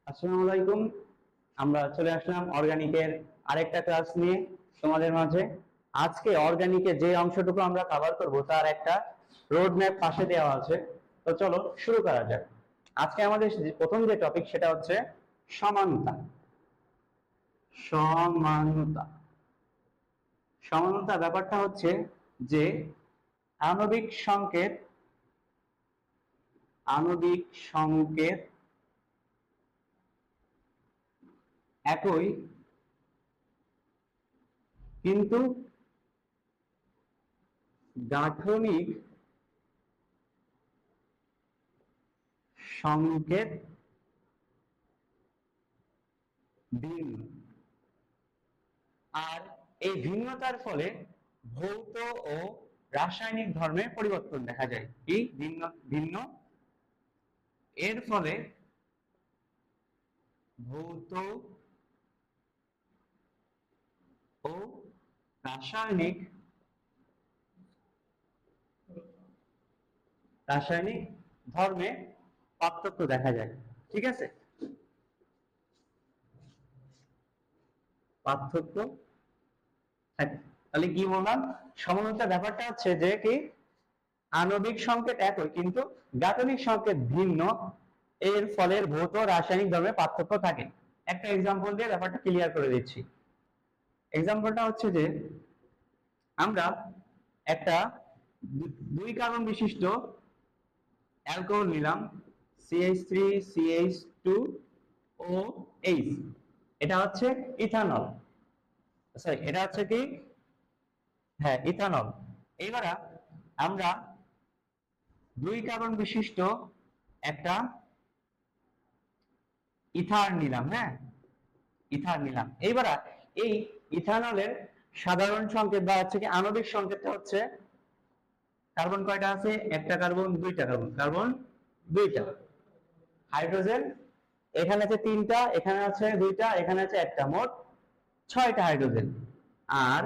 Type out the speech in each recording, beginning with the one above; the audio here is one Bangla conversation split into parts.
আসসালামু আলাইকুম। আমরা চলে আসলাম অর্গানিকের আরেকটা ক্লাস নিয়ে তোমাদের মাঝে। আজকে অর্গানিকের যে অংশটুকু আমরা কভার করব তার একটা রোড ম্যাপ পাশে দেওয়া আছে। তো চলো শুরু করা যাক। আজকে আমাদের প্রথম যে টপিক সেটা হচ্ছে সমানতা। সমানতা সমানতা ব্যাপারটা হচ্ছে যে আণবিক সংকেত আণবিক সংকেত একই, কিন্তু গাঠনিক সংকেত ভিন্ন। আর এই ভিন্নতার ফলে ভৌত ও রাসায়নিক ধর্মের পরিবর্তন দেখা যায়। এই ভিন্ন ভিন্ন এর ফলে ভৌত ও রাসায়নিক রাসায়নিক ধর্মে পার্থক্য দেখা যায়। ঠিক আছে, পার্থক্য থাকে। তাহলে কি বললাম, সমানতা ব্যাপারটা হচ্ছে যে কি আণবিক সংকেত একই কিন্তু গাঠনিক সংকেত ভিন্ন, এর ফলে ভৌত রাসায়নিক ধর্মে পার্থক্য থাকে। একটা এক্সাম্পল দিয়ে ব্যাপারটা ক্লিয়ার করে দিচ্ছি। এক্সাম্পলটা হচ্ছে যে আমরা একটা 2 কার্বন বিশিষ্ট অ্যালকোহল নিলাম, CH3CH2OH। এটা হচ্ছে ইথানল, সরি এটা হচ্ছে কি, হ্যাঁ ইথানল। এবার আমরা 2 কার্বন বিশিষ্ট একটা ইথার নিলাম, হ্যাঁ ইথার নিলাম। এইবার এই ইথানলের সাধারণ সংকেত বা হচ্ছে কি আণবিক সংকেতটা হচ্ছে কার্বন কয়টা আছে, একটা কার্বন, দুইটা কার্বন, কার্বন দুইটা, হাইড্রোজেন এখানে আছে তিনটা, এখানে আছে দুইটা, এখানে আছে একটা, মোট 6টা হাইড্রোজেন। আর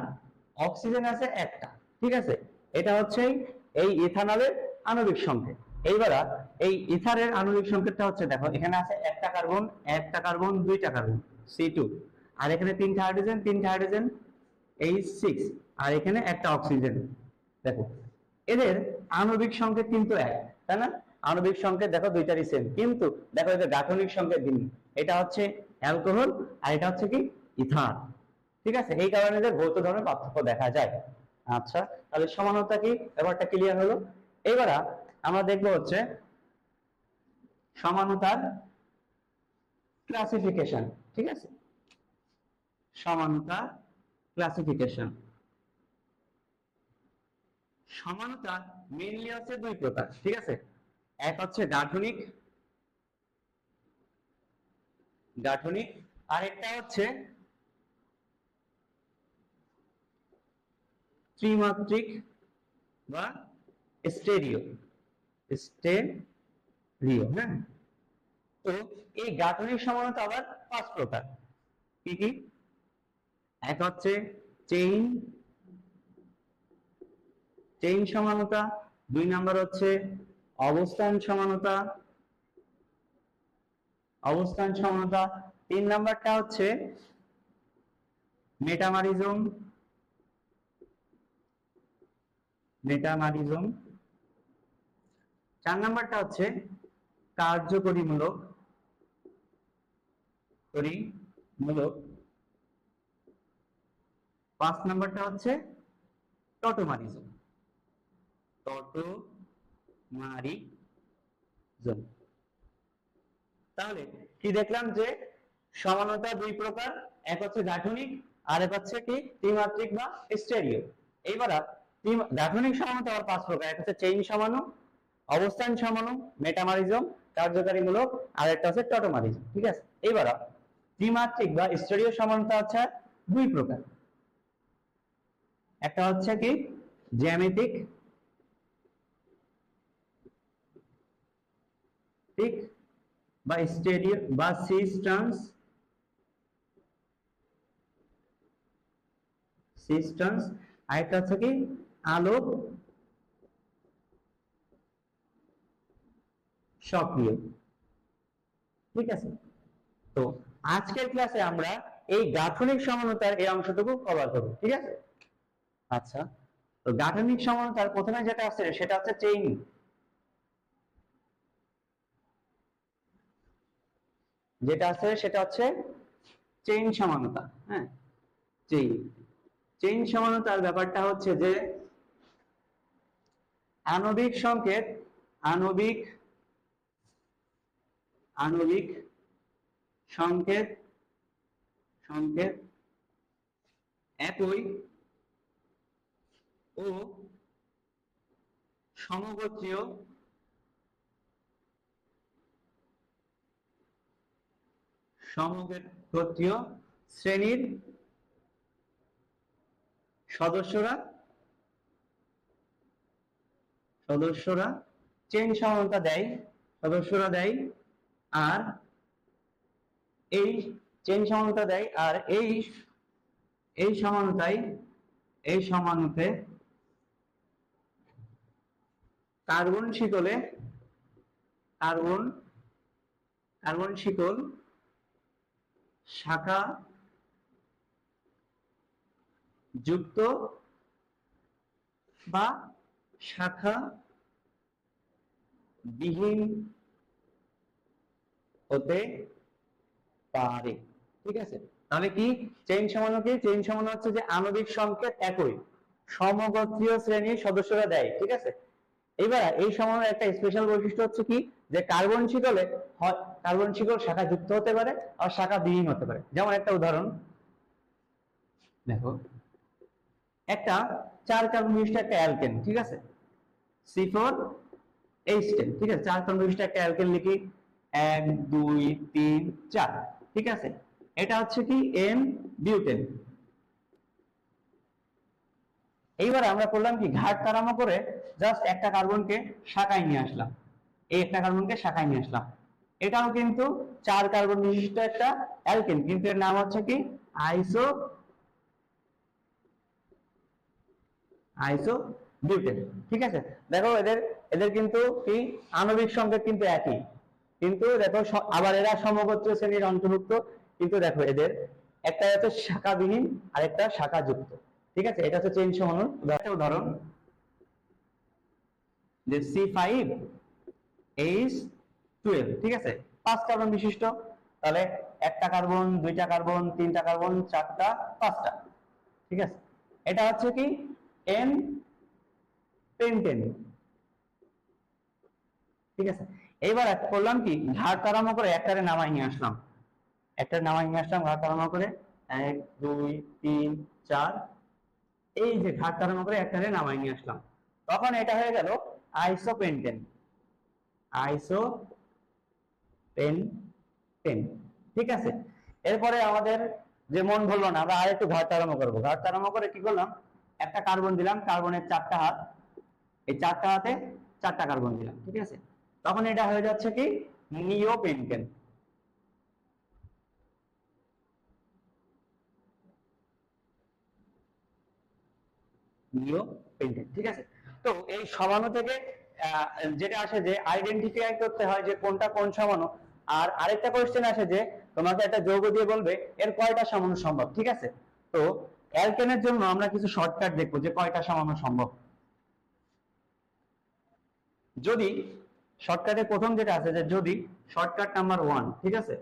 অক্সিজেন আছে একটা। ঠিক আছে, এটা হচ্ছে এই ইথানলের আণবিক সংকেত। এইবার এই ইথারের আণবিক সংকেতটা হচ্ছে, দেখো এখানে আছে একটা কার্বন, একটা কার্বন, দুইটা কার্বন, C2। আর এখানে তিনটা হাইড্রোজেন, তিনটা হাইড্রোজেন, H6। আর এখানে একটা অক্সিজেন। দেখো এদের আণবিক সংকেত কিন্তু এক, তাই না? আণবিক সংকেত দেখো দুইটারই সেম, কিন্তু দেখো এদের গাঠনিক সংকেত ভিন্ন। এটা হচ্ছে অ্যালকোহল আর এটা হচ্ছে কি ইথার। ঠিক আছে, এই কারণে এদের ভৌত ধর্মের পার্থক্য দেখা যায়। আচ্ছা, তাহলে সমানতা কি, ব্যাপারটা ক্লিয়ার হলো। এবার আমরা দেখবো হচ্ছে সমানতার ক্লাসিফিকেশন। ঠিক আছে, সমানতা ক্লাসিফিকেশন। সমানতা মেইনলি হচ্ছে 2 প্রকার। ঠিক আছে, এক হচ্ছে গাঠনিক, গাঠনিক, আরেকটা হচ্ছে ত্রিমাত্রিক বা স্টেরিও, স্টেরিও। হ্যাঁ, তো এই গাঠনিক সমানতা আবার 5 প্রকার। কি কি? এক হচ্ছে চেইন, চেইন সমানতা। 2 নাম্বার হচ্ছে অবস্থান সমানতা, অবস্থান সমানতা। 3 নাম্বারটা হচ্ছে মেটামারিজম, মেটামারিজম। 4 নাম্বারটা হচ্ছে কার্যকরীমূলক, করিমূলক। 5 নাম্বারটা হচ্ছে টটোমারিজম, টটোমারিজম। তাহলে কি দেখলাম যে সমানতা 2 প্রকার, এক হচ্ছে গাঠনিক আর এক হচ্ছে কি ত্রিমাত্রিক বা স্টেরিও। এইবার গাঠনিক সমানতা আবার 5 প্রকার, এক হচ্ছে চেইন সমানু, অবস্থান সমানু, মেটামারিজম, কার্যকারীমূলক, আর একটা হচ্ছে টটোমারিজম। ঠিক আছে, এইবার ত্রিমাত্রিক বা স্টেরিও সমানতা হচ্ছে 2 প্রকার। একটা হচ্ছে কি জ্যামিতিক, ঠিক বা স্টেরিও বা সিস্টেন্স, সিস্টেন্স। আরেকটা হচ্ছে কি আলোক সক্রিয়। ঠিক আছে, তো আজকের ক্লাসে আমরা এই গাঠনিক সমানতার এই অংশটুকু কভার করব, ঠিক আছে? আচ্ছা, তো গাঠনিক সমানতার প্রথমে যেটা আছে সেটা হচ্ছে চেইন। যেটা আছে সেটা হচ্ছে চেইন সমানতা। হ্যাঁ, চেইন সমানতার ব্যাপারটা হচ্ছে যে আণবিক সংকেত আণবিক আণবিক সংকেত সংকেত একই ও সমগোত্রীয় সমগোত্রীয় শ্রেণীর সদস্যরা চেইন সমানতা দেয়, সদস্যরা দেয়। আর এই চেইন সমানতা দেয়, আর এই সমানুতে কার্বন শিকল শাখা যুক্ত বা শাখা বিহীন হতে পারে, ঠিক আছে? তাহলে কি চেইন সমানু? কি চেইন সমানু হচ্ছে যে আণবিক সংকেত একই সমগোত্রীয় শ্রেণীর সদস্যরা দেয়, ঠিক আছে? এবার এই সমানুর একটা স্পেশাল বৈশিষ্ট্য হচ্ছে কি, যে কার্বন শিকল শাখা যুক্ত হতে পারে আর শাখা বিহীন হতে পারে। যেমন একটা উদাহরণ দেখো, একটা 4 কার্বন বিশিষ্ট একটা অ্যালকেন, ঠিক আছে? C4H10, ঠিক আছে? 4 কার্বন বিশিষ্ট একটা অ্যালকেন লিখি, 1 2 3 4, ঠিক আছে? এটা হচ্ছে কি N বিউটেন। এইবার আমরা করলাম কি, ঘাট তাড়ামো করে জাস্ট একটা কার্বনকে শাখায় নিয়ে আসলাম, এই একটা কার্বনকে শাখায় নিয়ে আসলাম। এটাও কিন্তু 4 কার্বন বিশিষ্ট একটা অ্যালকেন, কিন্তু এর নাম হচ্ছে কি আইসোবিউটেন, ঠিক আছে? দেখো এদের কিন্তু কি আণবিক সংকেত কিন্তু একই, কিন্তু দেখো আবার এরা সমগোত্রীয় শ্রেণীর অন্তর্ভুক্ত, কিন্তু দেখো এদের একটা হচ্ছে শাখাবিহীন আর একটা শাখা যুক্ত, ঠিক আছে? এটা হচ্ছে চেইন সমানুর উদাহরণ, যে C5H12, ঠিক আছে? 5 কার্বন বিশিষ্ট, তাহলে একটা কার্বন, দুইটা কার্বন, তিনটা কার্বন, চারটা, পাঁচটা, ঠিক আছে? এটা হচ্ছে কি N পেন্টেন, ঠিক আছে? এইবার করলাম কি, ঘাট তাড়ামো করে একটারে নামাই নিয়ে আসলাম, ঘাট তাড়ামো করে 1 2 3 4, এই যে ঘাট তাড়ামো করে একটারে নামাই নিয়ে আসলাম, তখন এটা হয়ে গেল আইসোপেন্টেন, ঠিক আছে? এরপরে আমাদের যে মন ভরলো না, আমরা আরেকটু ঘাট তাড়ামো করবো। ঘাট তাড়ামো করে কি করলাম, একটা কার্বন দিলাম, কার্বনের 4টা হাত, এই 4টা হাতে 4টা কার্বন দিলাম, ঠিক আছে? তখন এটা হয়ে যাচ্ছে কি নিওপেন্টেন, ঠিক আছে? তো এই সমাণু থেকে যেটা আসে যে আইডেন্টিফাই করতে হয় যে কোনটা কোন সমাণু। আর আরেকটা কোশ্চেন আসে যে তোমাকে একটা যৌগ দিয়ে বলবে এর কয়টা সমাণু সম্ভব, ঠিক আছে? তো অ্যালকেনের জন্য আমরা কিছু শর্টকাট দেখবো যে কয়টা সমাণু সম্ভব। যদি শর্টকাটে প্রথম যেটা আছে, যে যদি শর্টকাট নাম্বার 1, ঠিক আছে,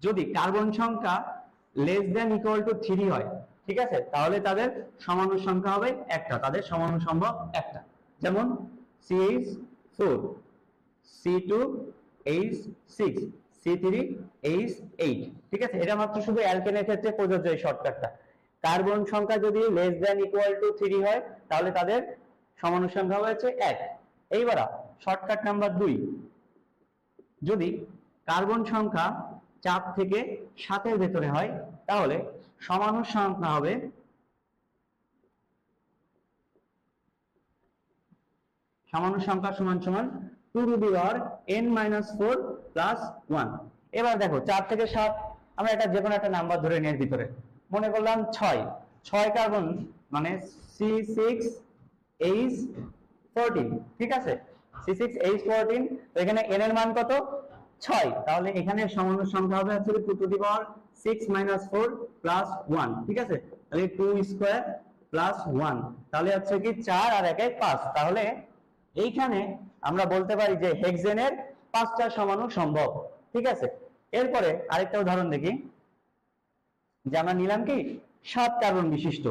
যদি কার্বন সংখ্যা লেস দ্যান ইকুয়াল টু 3 হয়, ঠিক আছে, তাহলে তাদের সমাণু সংখ্যা হবে একটা, তাদের সমাণু সম্ভব একটা। যেমন CH4 C2H6 C3H8, ঠিক আছে? এটা মাত্র শুধু অ্যালকেনের ক্ষেত্রে প্রযোজ্য এই শর্টকাটটা। কার্বন সংখ্যা যদি লেস দ্যান ইকুয়াল টু 3 হয়, তাহলে তাদের সমাণু সংখ্যা হচ্ছে 1। এইবার শর্টকাট নাম্বার 2, যদি কার্বন সংখ্যা 4 থেকে 7 এর ভেতরে হয়, তাহলে সমাণু সংখ্যা হবে সমান সমান 2 to the power n-4 plus 1। এবার দেখো 4 থেকে 7 আমরা এটা যে কোনো একটা নাম্বার ধরে নিয়ে ভিতরে মনে করলাম 6 কার্বন, মানে C6H14, ঠিক আছে? C6H14, তো এখানে n এর মান কত? 6, তাহলে এখানে সমান্য সংখ্যা হবে হচ্ছে 2 to the power 6 minus 4 plus 1, ঠিক আছে। তাহলে 2 স্কয়ার প্লাস 1, তাহলে হচ্ছে কি 4 আর 1 5। তাহলে এইখানে আমরা বলতে পারি যে হেক্সেনের 5টা সমাণু সম্ভব, ঠিক আছে। এরপরে আরেকটা উদাহরণ দেখি, যে আমরা নিলাম কি 7 কার্বন বিশিষ্ট,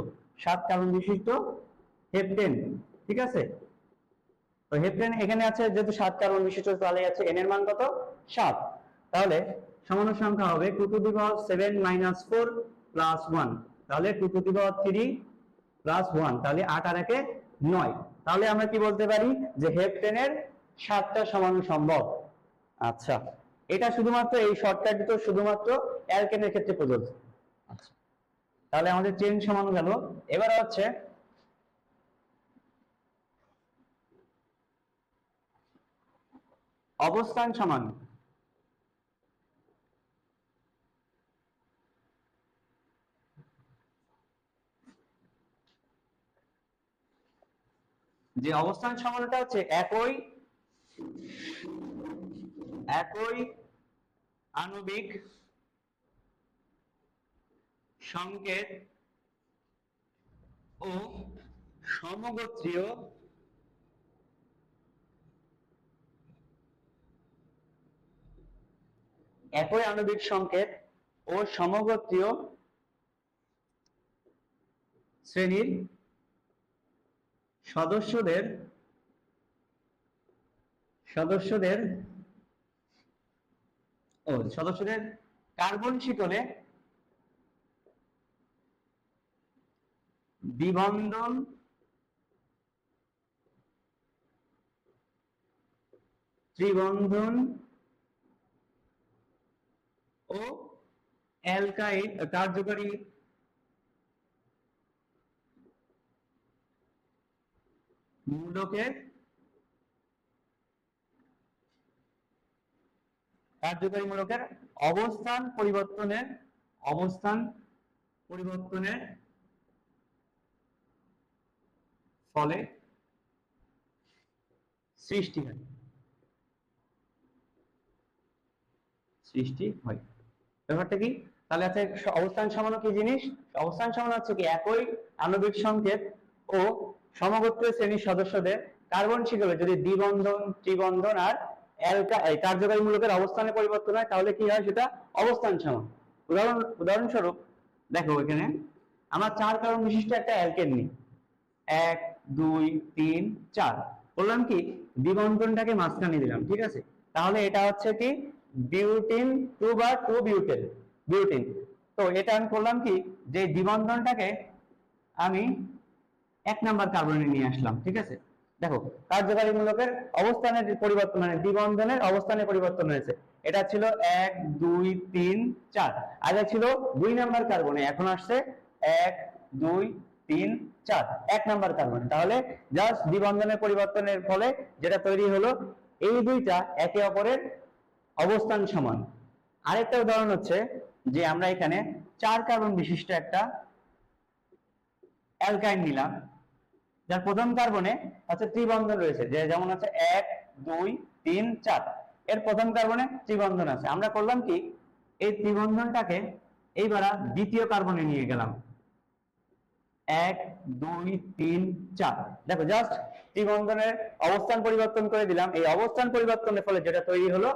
7 কার্বন বিশিষ্ট হেপটেন, ঠিক আছে। তো হেপটেন এখানে আছে যেহেতু 7 কার্বন বিশিষ্ট, তাহলে আছে n এর মান কত 7। তাহলে সমাণু সংখ্যা হবে 2 to the power 7 minus 4 plus 1, তাহলে 2 টু দি পাওয়ার 3 প্লাস 1, তাহলে 8 আর 1 9। তাহলে আমরা কি বলতে পারি যে হেপটেনের 7টা সমাণু সম্ভব। আচ্ছা, এটা শুধুমাত্র এই শর্টকাট তো শুধুমাত্র অ্যালকেনের ক্ষেত্রে প্রযোজ্য। আচ্ছা, তাহলে আমাদের চেন সমাণু গেল। এবার হচ্ছে অবস্থান সমাণু। যে অবস্থান সমাণুটা হচ্ছে একই আণবিক সংকেত ও সমগোত্রীয় একই আণবিক সংকেত ও সমগোত্রীয় শ্রেণীর সদস্যদের কার্বন শিকলে দ্বিবন্ধন ত্রিবন্ধন ও অ্যালকাইল কার্যকরী মূলকের অবস্থান পরিবর্তনের ফলে সৃষ্টি হয়। ব্যাপারটা কি তাহলে আছে অবস্থান সমাণু কি জিনিস? অবস্থান সমাণু হচ্ছে কি একই আণবিক সংকেত ও সমগোত্রীয় শ্রেণীর সদস্যদের কার্বন শিকলে যদি দ্বিবন্ধন ত্রিবন্ধন আর কার্যকরী মূলকের অবস্থানে পরিবর্তন হয় তাহলে কি হয় সেটা অবস্থান সমাণু। উদাহরণস্বরূপ দেখো এখানে আমরা 4 কার্বন বিশিষ্ট একটা অ্যালকেন নিই, 1 2 3 4, বললাম কি দ্বিবন্ধনটাকে মাঝখানে দিলাম, ঠিক আছে। তাহলে এটা হচ্ছে কি বিউটিন 2 বা 2 বিউটিন। তো এটা আমি করলাম কি যে দ্বিবন্ধনটাকে আমি 1 নাম্বার কার্বনে নিয়ে আসলাম, ঠিক আছে। দেখো কার্যকারী মূলকের অবস্থানের পরিবর্তন মানে দ্বিবন্ধনের অবস্থানের পরিবর্তন হয়েছে। এটা ছিল 1 2 3 4, আগে ছিল 2 নাম্বার কার্বনে, এখন আসছে 1 2 3 4 1 নাম্বার কার্বনে। তাহলে জাস্ট দ্বিবন্ধনের পরিবর্তনের ফলে যেটা তৈরি হলো এই দুইটা একে অপরের অবস্থান সমান। আরেকটা উদাহরণ হচ্ছে যে আমরা এখানে 4 কার্বন বিশিষ্ট একটা অ্যালকাইন নিলাম, যার প্রথম কার্বনে হচ্ছে ত্রিবন্ধন রয়েছে, যে যেমন হচ্ছে 1 2 3 4, এর প্রথম কার্বনে ত্রিবন্ধন আছে। আমরা করলাম কি এই ত্রিবন্ধনটাকে এইবার দ্বিতীয় কার্বনে নিয়ে গেলাম, 1 2 3 4। দেখো জাস্ট ত্রিবন্ধনের অবস্থান পরিবর্তন করে দিলাম, এই অবস্থান পরিবর্তনের ফলে যেটা তৈরি হলো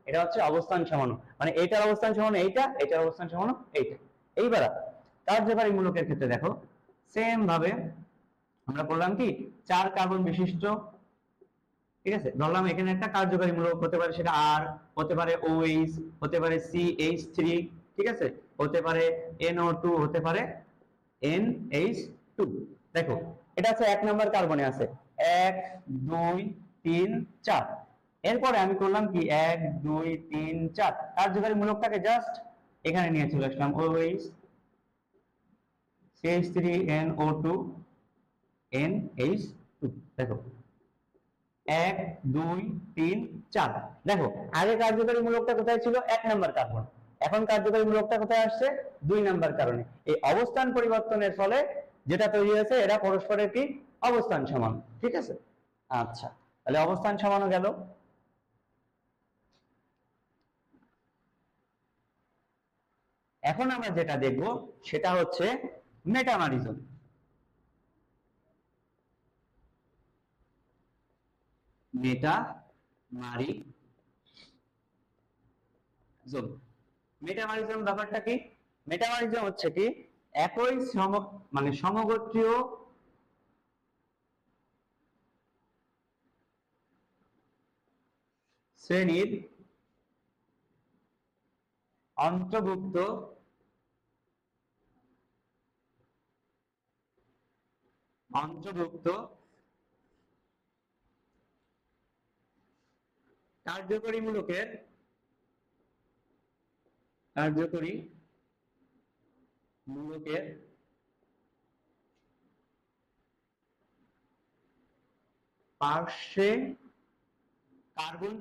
এটা হচ্ছে অবস্থান সমাণু, মানে এইটার অবস্থান সমাণু এইটা, এটার অবস্থান সমাণু এইটা। এইবার কার্যকারী মূলকের ক্ষেত্রে দেখো সেম ভাবে আমরা করলাম কি 4 কার্বন বিশিষ্ট, ঠিক আছে, ধরলাম এখানে একটা কার্যকারী মূলক হতে পারে সেটা আর, হতে পারে OH, হতে পারে CH3, ঠিক আছে, হতে পারে NO2, হতে পারে NH2। দেখো এটা আছে 1 নাম্বার কার্বনে আছে 1 2 3 4। এরপরে আমি করলাম কি 1 2 3 4 কার্যকারী মূলকটাকে জাস্ট এখানে নিয়ে চলে আসলাম, OH CH3NO2 NH2। দেখো 1 2 3 4। দেখো আগে কার্যকারী মূলকটা কোথায় ছিল 1 নাম্বার কার্বন, এখন কার্যকারী মূলকটা কোথায় আসছে 2 নাম্বার কার্বনে। এই অবস্থান পরিবর্তনের ফলে যেটা তৈরি হয়েছে এরা পরস্পরের কি অবস্থান সমান, ঠিক আছে। আচ্ছা, তাহলে অবস্থান সমানও গেল। এখন আমরা যেটা দেখব সেটা হচ্ছে মেটামারিজম। মেটামারিজম ব্যাপারটা কি? মেটামারিজম হচ্ছে কি, একই মানে সমগোত্রীয় শ্রেণীর অন্তর্ভুক্ত কার্যকরী মূলকের পার্শ্বে কার্বন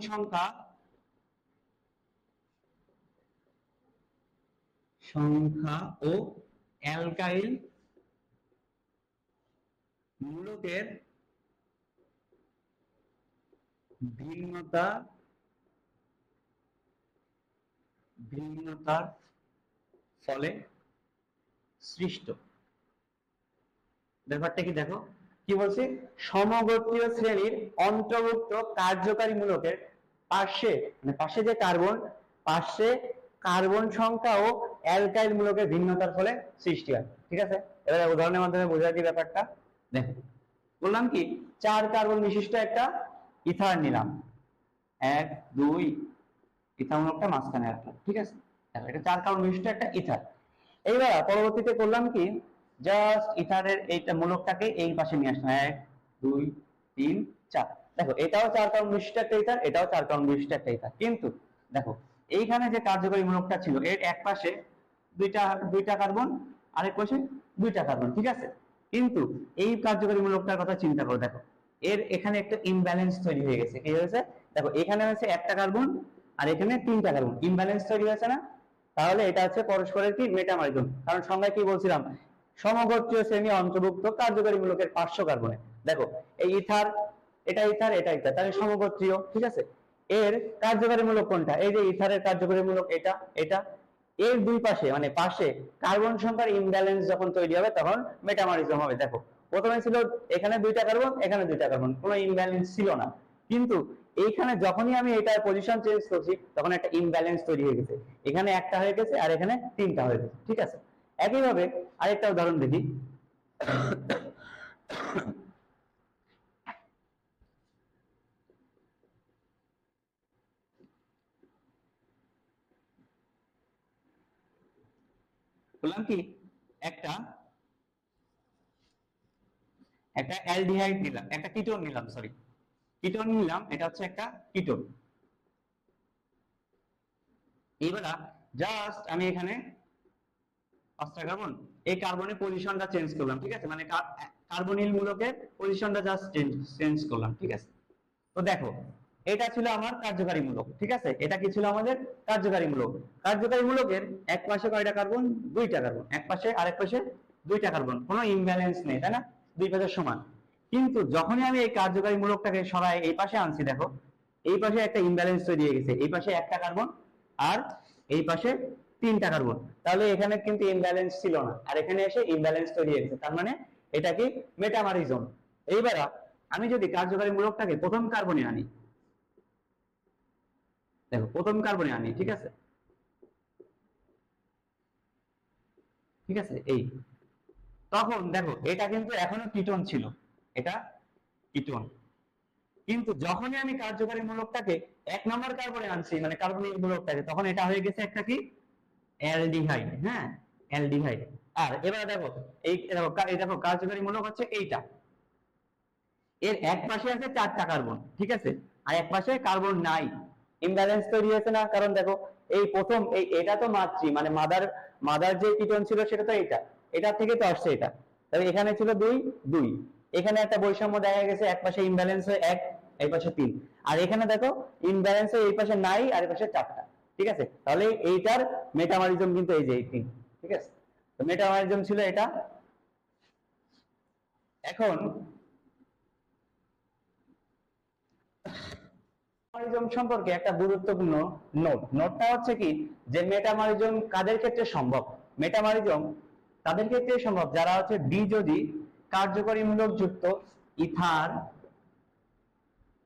সংখ্যা ও অ্যালকাইল মূলকের ভিন্নতার ফলে সৃষ্ট। ব্যাপারটা কি দেখো, কি বলছি, সমগোত্রীয় শ্রেণীর অন্তর্ভুক্ত কার্যকারী মূলকের পার্শ্বে মানে পাশে যে কার্বন, পার্শ্বে কার্বন সংখ্যা ও অ্যালকাইল মূলকের ভিন্নতার ফলে সৃষ্টি হয়। ঠিক আছে, এবার উদাহরণের মাধ্যমে বোঝা কি ব্যাপারটা দেখো। বললাম কি 4 কার্বন বিশিষ্ট একটা ইথার নিলাম, 1 2 ইথানলটা মাঝখানে রাখলাম। ঠিক আছে, দেখো এটা 4 কার্বন বিশিষ্ট একটা ইথার। এইবার পরবর্তীতে করলাম কি, জাস্ট ইথারের এইটা মূলকটাকে এই পাশে নিয়ে আসলাম, 1 2 3 4। দেখো এটাও 4 কার্বন বিশিষ্ট একটা ইথার, এটাও 4 কার্বন বিশিষ্ট একটা ইথার। কিন্তু দেখো এইখানে যে কার্যকরী মূলকটা ছিল এর এক পাশে দুইটা কার্বন, আরেক পাশে দুইটা কার্বন। ঠিক আছে, কিন্তু এই কার্যকরী মূলকটার কথা চিন্তা করো, দেখো এর এখানে একটা ইমব্যালেন্স তৈরি হয়ে গেছে। কি হয়েছে দেখো, এখানে হচ্ছে একটা কার্বন আর এখানে 3টা কার্বন, ইমব্যালেন্স তৈরি হয়েছে না? তাহলে এটা হচ্ছে পরস্পরের কি মেটামারিজম। কারণ সংজ্ঞায় কি বলছিলাম, সমগোত্রীয় শ্রেণী অন্তর্ভুক্ত কার্যকরী মূলকের পার্শ্ব কার্বনে। দেখো এই ইথার, এটা ইথার, এটা ইথার, তাহলে সমগোত্রীয়। ঠিক আছে, এর কার্যকরী মূলক কোনটা? এই যে ইথারের কার্যকরী মূলক এটা, এটা। এর দুই পাশে মানে পাশে কার্বন সংখ্যার ইমব্যালেন্স যখন তৈরি হবে তখন মেটামারিজম হবে। দেখো প্রথমে ছিল এখানে দুইটা কার্বন, এখানে দুইটা কার্বন, কোনো ইমব্যালেন্স ছিল না। কিন্তু এইখানে যখনই আমি এটার পজিশন চেঞ্জ করছি তখন একটা ইমব্যালেন্স তৈরি হয়ে গেছে, এখানে একটা হয়ে গেছে আর এখানে 3টা হয়ে গেছে। ঠিক আছে, একইভাবে আরেকটা উদাহরণ দেখি। বললাম কি একটা অ্যালডিহাইড নিলাম, একটা কিটোন নিলাম, সরি কিটোন নিলাম, এটা হচ্ছে একটা কিটোন। এবার জাস্ট আমি এখানে 5টা কার্বন, এই কার্বনের পজিশনটা চেঞ্জ করলাম। ঠিক আছে, মানে কার্বনিল মূলকের পজিশনটা জাস্ট চেঞ্জ করলাম। ঠিক আছে, তো দেখো এটা ছিল আমার কার্যকারী মূলক। ঠিক আছে, এটা কি ছিল আমাদের কার্যকারী মূলক। কার্যকারী মূলকের এক পাশে কয়টা কার্বন? 2টা কার্বন, এক পাশে আরেক পাশে 2টা কার্বন, কোনো ইমব্যালেন্স নেই, তাই না? দুই পাশে সমান। কিন্তু যখনই আমি এই কার্যকারী মূলকটাকে সরাই এই পাশে আনছি, দেখো এই পাশে একটা ইমব্যালেন্স তৈরি হয়ে গেছে, এই পাশে একটা কার্বন আর এই পাশে 3টা কার্বন। তাহলে এখানে কিন্তু ইমব্যালেন্স ছিল না, আর এখানে এসে ইমব্যালেন্স তৈরি হয়েছে, তার মানে এটা কি মেটামারিজম। এইবার আমি যদি কার্যকারী মূলকটাকে প্রথম কার্বনে আনি, দেখো প্রথম কার্বনে আনি, ঠিক আছে, ঠিক আছে, এই তখন দেখো এটা কিন্তু এখনো কিটোন ছিল, এটা কিটোন। কিন্তু যখনই আমি কার্যকারী মূলকটাকে 1 নম্বর কার্বনে আনছি মানে কার্বনিক মূলকটাকে, তখন এটা হয়ে গেছে একটা কি অ্যালডিহাইড। হ্যাঁ, অ্যালডিহাইড। আর এবার দেখো এই দেখো কার্যকারী মূলক হচ্ছে এইটা, এর এক পাশে আছে 4টা কার্বন। ঠিক আছে, আর এক পাশে কার্বন নাই, ইমব্যালেন্স তৈরি হয়েছে না? কারণ দেখো এই প্রথম এটা তো মাতৃ মানে মাদার যে কিটোন ছিল সেটা তো এটা থেকে তো আসছে এটা। তাহলে এখানে ছিল 2 2, এখানে একটা বৈষম্য দেখা গেছে, এক পাশে ইমব্যালেন্স হয়ে 1, এই পাশে 3। আর এখানে দেখো ইমব্যালেন্স হয়ে এই পাশে নাই আর এই পাশে 4টা। ঠিক আছে, তাহলে এইটার মেটামারিজম কিন্তু এই যে এই 3। ঠিক আছে, তো মেটামারিজম ছিল এটা। এখন মেটামরিজম সম্পর্কে একটা গুরুত্বপূর্ণ নোটটা হচ্ছে কি, যে মেটামরিজম কাদের ক্ষেত্রে সম্ভব? মেটামরিজম তাদের ক্ষেত্রে সম্ভব যারা হচ্ছে দ্বিযোজী কার্যকরীমূলক যুক্ত ইথার,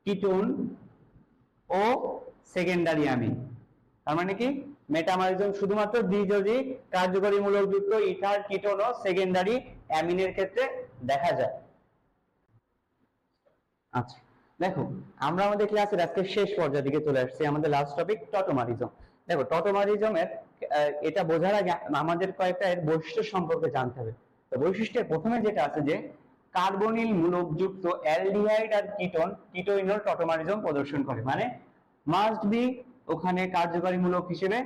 কিটোন ও সেকেন্ডারি অ্যামিন। তার মানে কি, মেটামরিজম শুধুমাত্র দ্বিযোজী কার্যকরীমূলক যুক্ত ইথার, কিটোন ও সেকেন্ডারি অ্যামিনের ক্ষেত্রে দেখা যায়। আচ্ছা দেখো, আমরা আমাদের ক্লাসের আজকে শেষ পর্যায়ের দিকে চলে আসছি। আমাদের লাস্ট টপিক টটোমারিজম। দেখো, টটোমারিজমের এটা বোঝার আগে আমাদের কয়েকটা এর বৈশিষ্ট্য সম্পর্কে জানতে হবে। তো বৈশিষ্ট্যের প্রথমে যেটা আছে যে কার্বনিল মূলকযুক্ত অ্যালডিহাইড আর কিটোইনল টটোমারিজম প্রদর্শন করে। মানে মাস্ট বি ওখানে কার্যকরী মূলক হিসেবে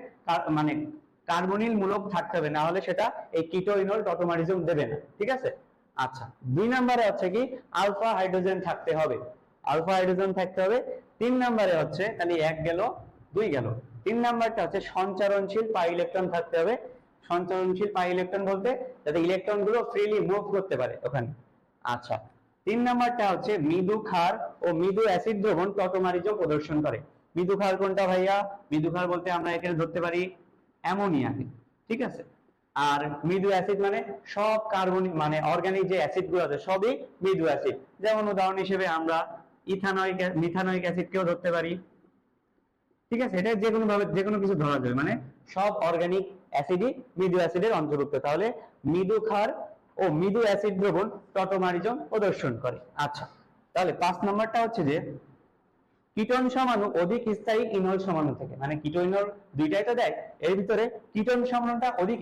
মানে কার্বনিল মূলক থাকতে হবে, না হলে সেটা এই কিটোইনল টটোমারিজম দেবে না। ঠিক আছে। আচ্ছা, 2 নম্বরে হচ্ছে কি আলফা হাইড্রোজেন থাকতে হবে, আলফা হাইড্রোজেন থাকতে হবে। 3 নম্বরে হচ্ছে, তাহলে 1 গেল 2 গেল। 3 নাম্বারটা হচ্ছে সঞ্চারণশীল পাই ইলেকট্রন থাকতে হবে। সঞ্চারণশীল পাই ইলেকট্রন বলতে যাতে ইলেকট্রন গুলো ফ্রিলি মুভ করতে পারে ওখানে। আচ্ছা, 3 নাম্বারটা হচ্ছে মৃদু ক্ষার ও মৃদু অ্যাসিড দ্রবণ টটোমারিজম প্রদর্শন করে। মৃদু ক্ষার কোনটা ভাইয়া? মৃদু ক্ষার বলতে আমরা এখানে ধরতে পারি অ্যামোনিয়াকে। ঠিক আছে। আর মৃদু অ্যাসিড মানে সব কার্বন মানে অর্গানিক যে অ্যাসিড গুলো আছে সবই মৃদু অ্যাসিড। যেমন উদাহরণ হিসেবে আমরা মিথানোয়িক অ্যাসিডকেও ধরতে পারি। ঠিক আছে, এটা যে কোনো ভাবে যে কোনো কিছু ধরা যাবে, মানে সব অর্গানিক অ্যাসিডই মৃদু অ্যাসিডের অন্তর্ভুক্ত। তাহলে মৃদু ক্ষার ও মৃদু অ্যাসিড দ্রবণ টটোমারিজম প্রদর্শন করে। আচ্ছা, তাহলে 5 নম্বরটা হচ্ছে যে কিটোন সমাণু অধিক স্থায়ী ইনল সমাণু থেকে। মানে কিটোইনল দুইটাই তো দেয়, এর ভিতরে কিটোন সমাণুটা অধিক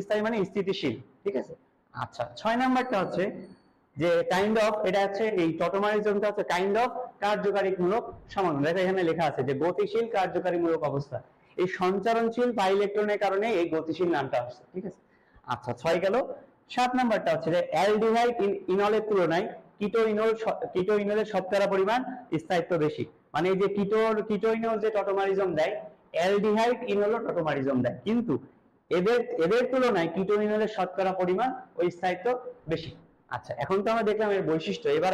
স্থায়ী মানে স্থিতিশীল। ঠিক আছে। আচ্ছা, 6 নাম্বারটা হচ্ছে যে কাইন্ড অফ, এটা হচ্ছে এই টটোমারিজমটা হচ্ছে কাইন্ড অফ কার্যকারীমূলক সমাণু। দেখো এখানে লেখা আছে যে গতিশীল কার্যকারীমূলক অবস্থা। এই সঞ্চারণশীল পাই ইলেকট্রনের কারণে এই গতিশীল নামটা আসছে। ঠিক আছে। আচ্ছা, 6 গেল। 7 নাম্বারটা হচ্ছে যে অ্যালডিহাইড ইনলের তুলনায় কিটোইনলের শতকরা পরিমাণ স্থায়িত্ব বেশি। মানে এই যে কিটোইনল যে টটোমারিজম দেয়, অ্যালডিহাইড ইনলও টটোমারিজম দেয়, কিন্তু এদের তুলনায় কিটোইনলের শতকরা পরিমাণ ওই স্থায়িত্ব বেশি। আচ্ছা, এখন তো আমরা দেখলাম এর বৈশিষ্ট্য, এবার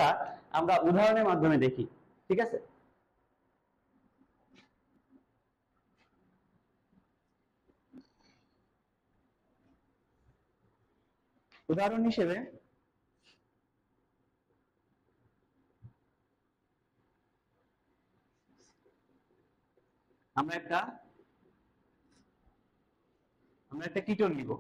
আমরা উদাহরণের মাধ্যমে দেখি। ঠিক আছে। উদাহরণ হিসেবে আমরা একটা কিটোন নিব।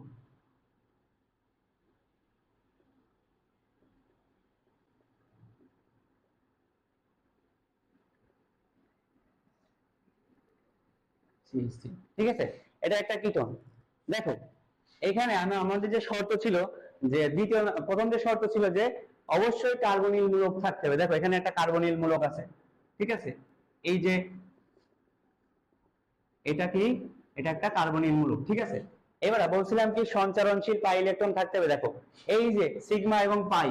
ঠিক আছে, এটা একটা কিটোন। দেখো এখানে আমাদের যে শর্ত ছিল, যে প্রথম যে শর্ত ছিল যে অবশ্যই কার্বনিল মূলক থাকতে হবে। দেখো এখানে একটা কার্বনিল মূলক আছে। ঠিক আছে, এই যে এটা কি, এটা একটা কার্বনিল মূলক। ঠিক আছে। এবার বলছিলাম কি সঞ্চারণশীল পাই ইলেকট্রন থাকতে হবে। দেখো এই যে সিগমা এবং পাই,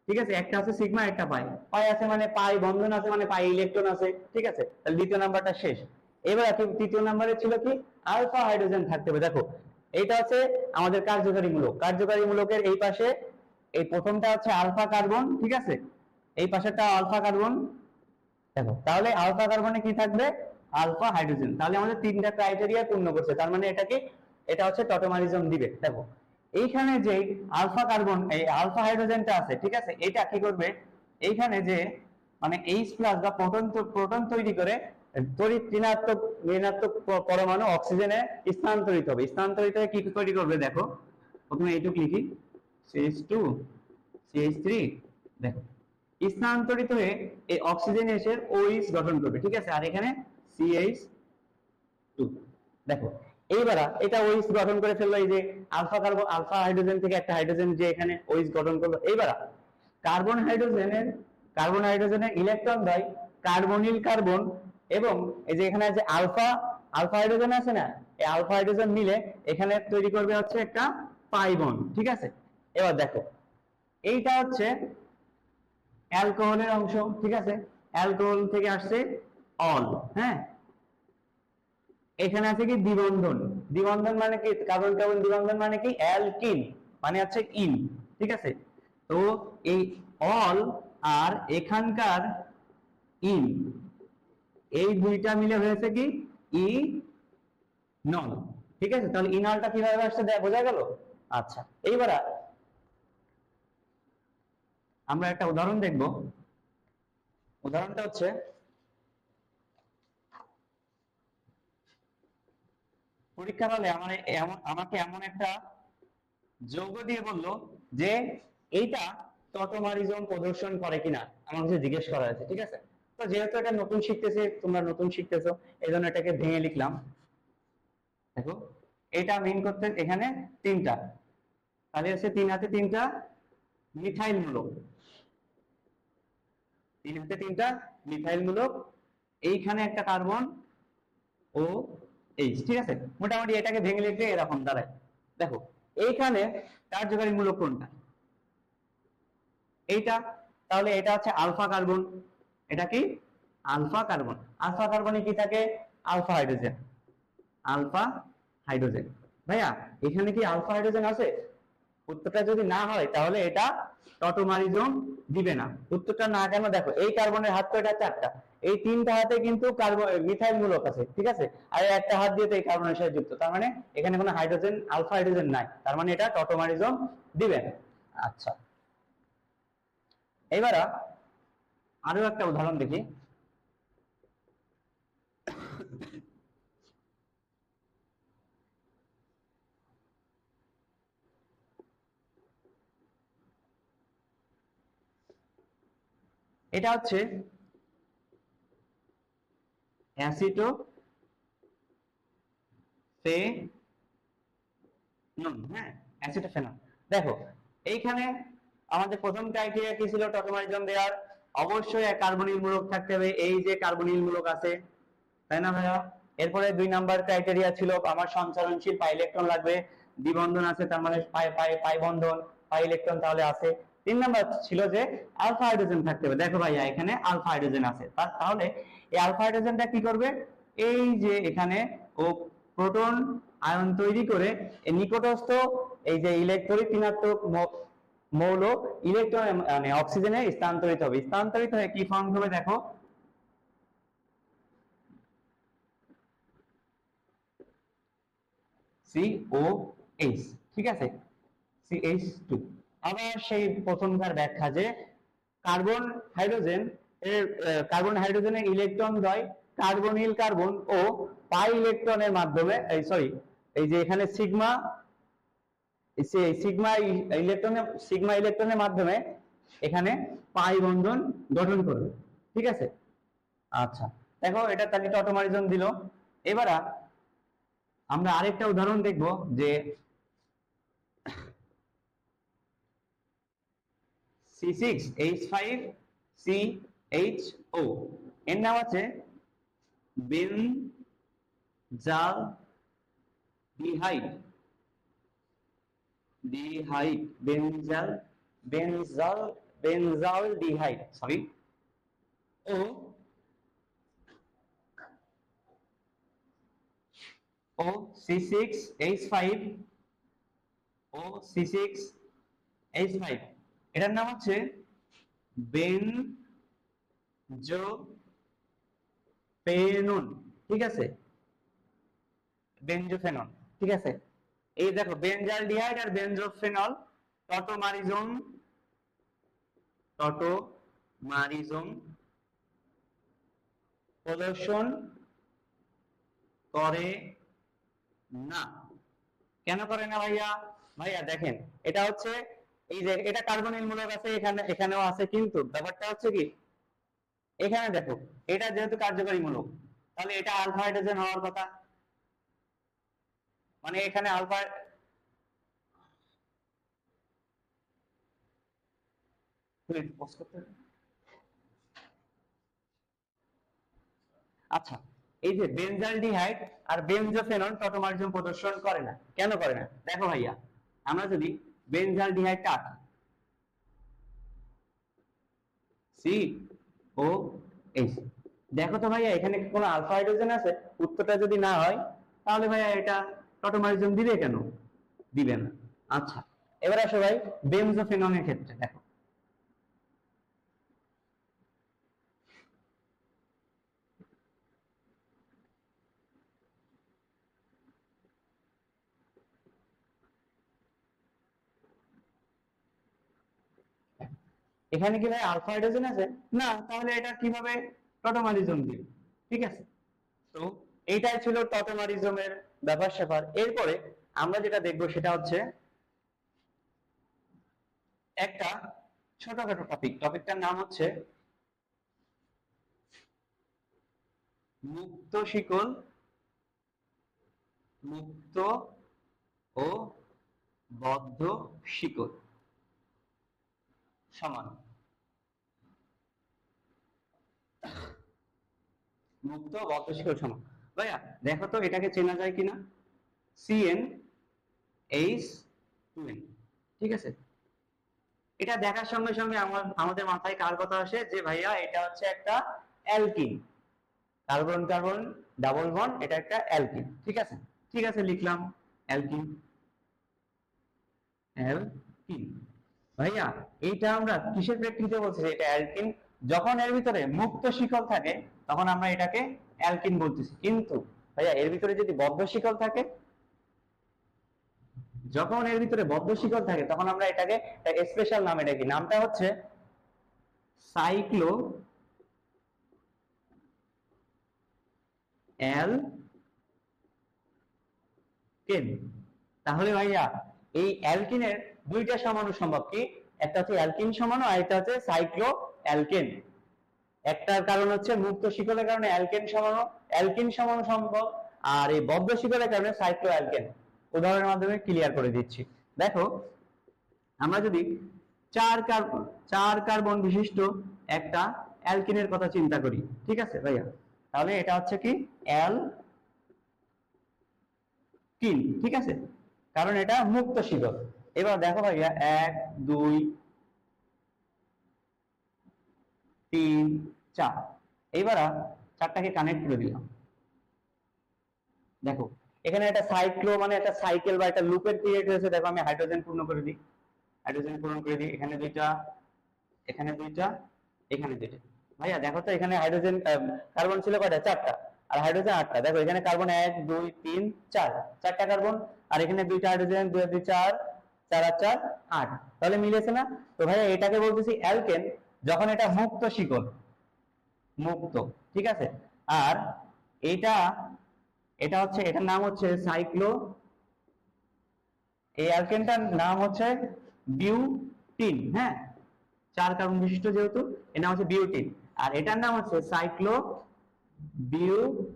ঠিক আছে, একটা আছে সিগমা একটা পাই। পাই আছে মানে পাই বন্ধন আছে, মানে পাই ইলেকট্রন আছে। ঠিক আছে, তাহলে দ্বিতীয় নাম্বারটা শেষ। এবার তৃতীয় নাম্বারে ছিল কি আলফা হাইড্রোজেন থাকতে হবে। দেখো এইটা হচ্ছে আমাদের কার্যকারী মূলক। কার্যকারী মূলকের এই পাশে এই প্রথমটা হচ্ছে আলফা কার্বন। ঠিক আছে, এই পাশেরটা আলফা কার্বন। দেখো তাহলে আলফা কার্বনে কি থাকবে? Alpha hydrogen. তাহলে আমাদের 3টা ক্রাইটেরিয়া পূর্ণ করছে, তার মানে এটা হচ্ছে টটোমারিজম দিবে। দেখো এইখানে যে আলফা কার্বন এই আলফা হাইড্রোজেনটা আছে, ঠিক আছে, এটা কি করবে? এইখানে যে মানে H+ বা প্রোটন তৈরি করে তড়িৎ ঋণাত্মক পরমাণু অক্সিজেনে স্থানান্তরিত হবে। স্থানান্তরিত হয়ে কি তৈরি করবে? দেখো প্রথমে এইটুকু লিখি, CH2 CH3। দেখো স্থানান্তরিত হয়ে এই অক্সিজেন এসে OH গঠন করবে। ঠিক আছে, আর এখানে CH2। দেখো এইবার এটা OH গঠন করে ফেললো। এই যে আলফা হাইড্রোজেন থেকে একটা হাইড্রোজেন যে এখানে OH গঠন করলো। এইবার কার্বন হাইড্রোজেনের ইলেকট্রন দ্বয় কার্বনিল কার্বন এবং এই যে এখানে যে আলফা হাইড্রোজেন আছে না, এই আলফা হাইড্রোজেন মিলে এখানে তৈরি করবে হচ্ছে একটা পাই বন্ড। ঠিক আছে। এবার দেখো এইটা হচ্ছে অ্যালকোহলের অংশ। ঠিক আছে, অ্যালকোহল থেকে আসছে অল। হ্যাঁ, এখানে আছে কি দ্বিবন্ধন মানে কি কার্বন কার্বন দ্বিবন্ধন মানে কি অ্যালকিন মানে হচ্ছে ইন। ঠিক আছে, তো এই অল আর এখানকার ইন এই দুইটা মিলে হয়েছে কি ই নল। ঠিক আছে, তাহলে ইনলটা কিভাবে আসছে বোঝা গেল। আচ্ছা, এইবার আমরা একটা উদাহরণ দেখব। উদাহরণটা হচ্ছে পরীক্ষার হলে আমাকে এমন একটা যৌগ দিয়ে বললো যে এইটা টটোমারিজম প্রদর্শন করে কিনা আমার কাছে জিজ্ঞেস করা হয়েছে। ঠিক আছে, তো যেহেতু এটা নতুন শিখতেছে, তোমরা নতুন শিখতেছো, এই জন্য এটাকে ভেঙে লিখলাম। দেখো, এটা মিন করতে এখানে তিনটা, তাহলে হচ্ছে 3 হাতে 3টা মিথাইল মূলক, 3 হাতে 3টা মিথাইল মূলক, এইখানে একটা কার্বন ও এইচ। ঠিক আছে, মোটামুটি এটাকে ভেঙে লিখলে এরকম দাঁড়ায়। দেখো, এইখানে কার্যকারী মূলক কোনটা, এইটা, তাহলে এটা হচ্ছে আলফা কার্বন। এটা কি আলফা কার্বন। আলফা কার্বনে কি থাকে আলফা হাইড্রোজেন। আলফা হাইড্রোজেন, ভাইয়া এখানে কি আলফা হাইড্রোজেন আছে? উত্তরটা যদি না হয় তাহলে এটা টটোমারিজম দিবে না। উত্তরটা না কেন, দেখো এই কার্বনের হাত তো এটা 4টা, এই 3টা হাতে কিন্তু কার্বন মিথাইল মূলক আছে। ঠিক আছে, আর একটা হাত দিয়ে তো এই কার্বনের সাথে যুক্ত, তার মানে এখানে কোনো হাইড্রোজেন আলফা হাইড্রোজেন নাই, তার মানে এটা টটোমারিজম দিবে না। আচ্ছা, এবার আরো একটা উদাহরণ দেখি। এটা হচ্ছে অ্যাসিটো ফেনন। হ্যাঁ, অ্যাসিটোফেনন। দেখো, এইখানে আমাদের প্রথম ক্রাইটেরিয়া কি ছিল টটোমারিজম দেওয়ার? অবশ্যই এক কার্বনিল মূলক থাকতে হবে, এই যে কার্বনিল মূলক আছে, তাই না ভাইয়া? এরপরে 2 নাম্বার ক্রাইটেরিয়া ছিল আমার সঞ্চারণশীল পাই ইলেকট্রন লাগবে, দ্বিবন্ধন আছে তার মানে পাই পাই পাই বন্ধন, পাই ইলেকট্রন তাহলে আছে। 3 নাম্বার ছিল যে আলফা হাইড্রোজেন থাকতে হবে। দেখো ভাইয়া এখানে আলফা হাইড্রোজেন আছে, তাহলে এই আলফা হাইড্রোজেনটা কি করবে, এই যে এখানে ও প্রোটন আয়ন তৈরি করে এই নিকটস্থ এই যে ইলেকট্রনিক ঋণাত্মক মৌল ইলেকট্রন মানে অক্সিজেনে স্থানান্তরিত হবে। স্থানান্তরিত হয়ে কি ফর্ম হবে দেখো, COH। ঠিক আছে, CH2। আবার সেই প্রথমকার ব্যাখ্যা যে কার্বন হাইড্রোজেন এর কার্বন হাইড্রোজেনের ইলেকট্রন দ্বয় কার্বনিল কার্বন ও পাই ইলেকট্রনের মাধ্যমে, এই সরি, এই যে এখানে সিগমা সিগমা ইলেকট্রনের মাধ্যমে এখানে পাই বন্ধন গঠন করবে। ঠিক আছে, আচ্ছা দেখো এটা তাহলে টটোমারিজম দিল। এবার আমরা আরেকটা উদাহরণ দেখব যে C6H5CHO এর নাম আছে বেনজালডিহাইড। Benzaldehyde sorry. ও C6H5 এটার নাম হচ্ছে বেনজোফেনন। ঠিক আছে, বেনজোফেনন। ঠিক আছে, এই দেখো বেনজালডিহাইড আর বেনজোফেনল টটোমারিজম প্রদর্শন করে না। কেন করে না ভাইয়া? ভাইয়া দেখেন, এটা হচ্ছে এই যে এটা কার্বনিল মূলক আছে, এখানেও আছে, কিন্তু ব্যাপারটা হচ্ছে কি এখানে দেখো এটা যেহেতু কার্যকরী মূলক, তাহলে এটা আলফা হাইড্রোজেন হওয়ার কথা, মানে এখানে আলফা। আচ্ছা, এই যে বেনজালডিহাইড আর বেনজোফেনন টটোমারিজম প্রদর্শন করে না, কেন করে না? দেখো ভাইয়া, আমরা যদি বেনজালডিহাইডটা আঁকি, COH, দেখো তো ভাইয়া এখানে কোনো আলফা হাইড্রোজেন আছে? উত্তরটা যদি না হয় তাহলে ভাইয়া এটা টটোমারিজম দিবে কেন? দিবে না। আচ্ছা, এবার আসো ভাই বেনজোফেননের ক্ষেত্রে। দেখো এখানে কি ভাই আলফা হাইড্রোজেন আছে? না, তাহলে এটা কিভাবে টটোমারিজম দিবে? ঠিক আছে, তো এইটাই ছিল টটোমারিজমের ব্যাপার স্যাপার। এরপরে আমরা যেটা দেখবো সেটা হচ্ছে একটা ছোটখাটো টপিকটার নাম হচ্ছে মুক্ত শিকল, মুক্ত ও বদ্ধ শিকল সমান। মুক্ত ও বদ্ধ শিকল সমান। ভাইয়া দেখো তো এটাকে চেনা যায় কিনা? CnH2n, ঠিক আছে। এটা দেখার সঙ্গে সঙ্গে আমাদের মাথায় কার কথা আসে? যে ভাইয়া এটা হচ্ছে একটা alkyne, carbon carbon double bond, এটা একটা অ্যালকিন। ঠিক আছে, ঠিক আছে, লিখলাম অ্যালকিন। অ্যালকিন ভাইয়া এইটা আমরা কিসের প্রেক্ষিতে বলছি এটা অ্যালকিন? যখন এর ভিতরে মুক্ত শিকল থাকে তখন আমরা এটাকে অ্যালকিন বলতেছি। কিন্তু ভাইয়া এর ভিতরে যদি বদ্ধ শিকল থাকে, যখন এর ভিতরে বদ্ধ শিকল থাকে তখন আমরা এটাকে স্পেশাল নাম, এটা কি নামটা হচ্ছে সাইক্লো অ্যালকেন। তাহলে ভাইয়া এই অ্যালকিনের দুইটা সমাণু সম্ভব, কি? একটা হচ্ছে অ্যালকিন সমাণু আর একটা হচ্ছে সাইক্লো অ্যালকেন। একটার কারণ হচ্ছে মুক্ত শিকলের কারণে অ্যালকিন সমাণু সম্ভব, আর এই বদ্ধ শিকলের কারণে সাইক্লো অ্যালকেন। উদাহরণের মাধ্যমে ক্লিয়ার করে দিচ্ছি। দেখো আমরা যদি চার কার্বন বিশিষ্ট একটা অ্যালকিনের কথা চিন্তা করি, ঠিক আছে ভাইয়া, তাহলে এটা হচ্ছে কি অ্যালকিন, ঠিক আছে, কারণ এটা মুক্ত শিকল। এবার দেখো ভাইয়া 1 2 3 4, এইবার চারটাকে কানেক্ট করে দিলাম। দেখো এখানে একটা সাইক্লো মানে একটা সাইকেল বা একটা লুপের ক্রিয়েট হয়েছে। দেখো আমি হাইড্রোজেন পূর্ণ করে দিই, এখানে দুইটা, এখানে দুইটা, এখানে দুইটা। ভাইয়া দেখো তো এখানে হাইড্রোজেন কার্বন ছিল কয়টা? 4টা, আর হাইড্রোজেন 8টা। দেখো এখানে কার্বন 1 2 3 4, 4টা কার্বন, আর এখানে দুইটা হাইড্রোজেন, 2 2 4, 4 আর 4 8, তাহলে মিলেছে না? তো ভাইয়া এটাকে বলতেছি অ্যালকেন যখন এটা মুক্ত শিকল, মুক্ত, ঠিক আছে। আর এটা এটা হচ্ছে, এটার নাম হচ্ছে সাইক্লো, এই অ্যালকেনটার নাম হচ্ছে বিউটিন। হ্যাঁ, 4 কার্বন বিশিষ্ট যেহেতু এর নাম হচ্ছে বিউটিন, আর এটার নাম হচ্ছে সাইক্লো বিউটেন,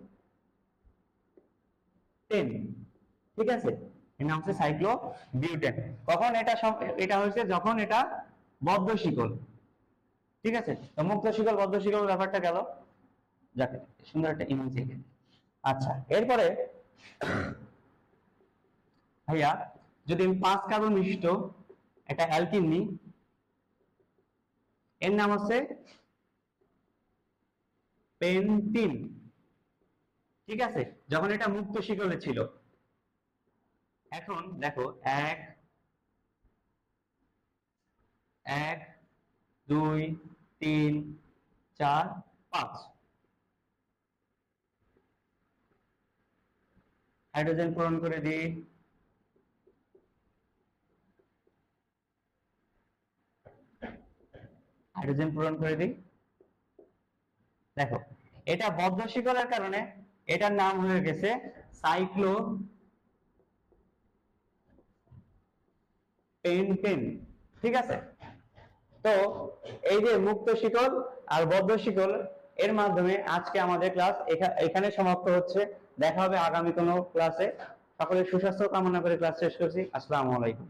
ঠিক আছে, এর নাম হচ্ছে সাইক্লো বিউটেন। কখন এটা হয়েছে? যখন এটা বদ্ধ শিকল, ঠিক আছে। তো মুক্ত শিকল বদ্ধ শিকল ব্যাপারটা গেল, যাকে সুন্দর একটা ইমেজ এঁকে। আচ্ছা, এরপরে ভাইয়া যদি আমি 5 কার্বন বিশিষ্ট একটা অ্যালকিন নিই, এর নাম হচ্ছে পেন্টিন, ঠিক আছে, যখন এটা মুক্ত শিকলে ছিল। এখন দেখো 1 2 3 4 5, হাইড্রোজেন পূরণ করে দিই, হাইড্রোজেন পূরণ করে দিই। দেখো এটা বদ্ধ শিকলের কারণে এটার নাম হয়ে গেছে সাইক্লো পেন্টেন, ঠিক আছে। তো এই যে মুক্ত শিকল আর বদ্ধ শিকল, এর মাধ্যমে আজকে আমাদের ক্লাস এখানে সমাপ্ত হচ্ছে। দেখা হবে আগামী কোনো ক্লাসে। সকলের সুস্বাস্থ্য কামনা করে ক্লাস শেষ করছি। আসসালামু আলাইকুম।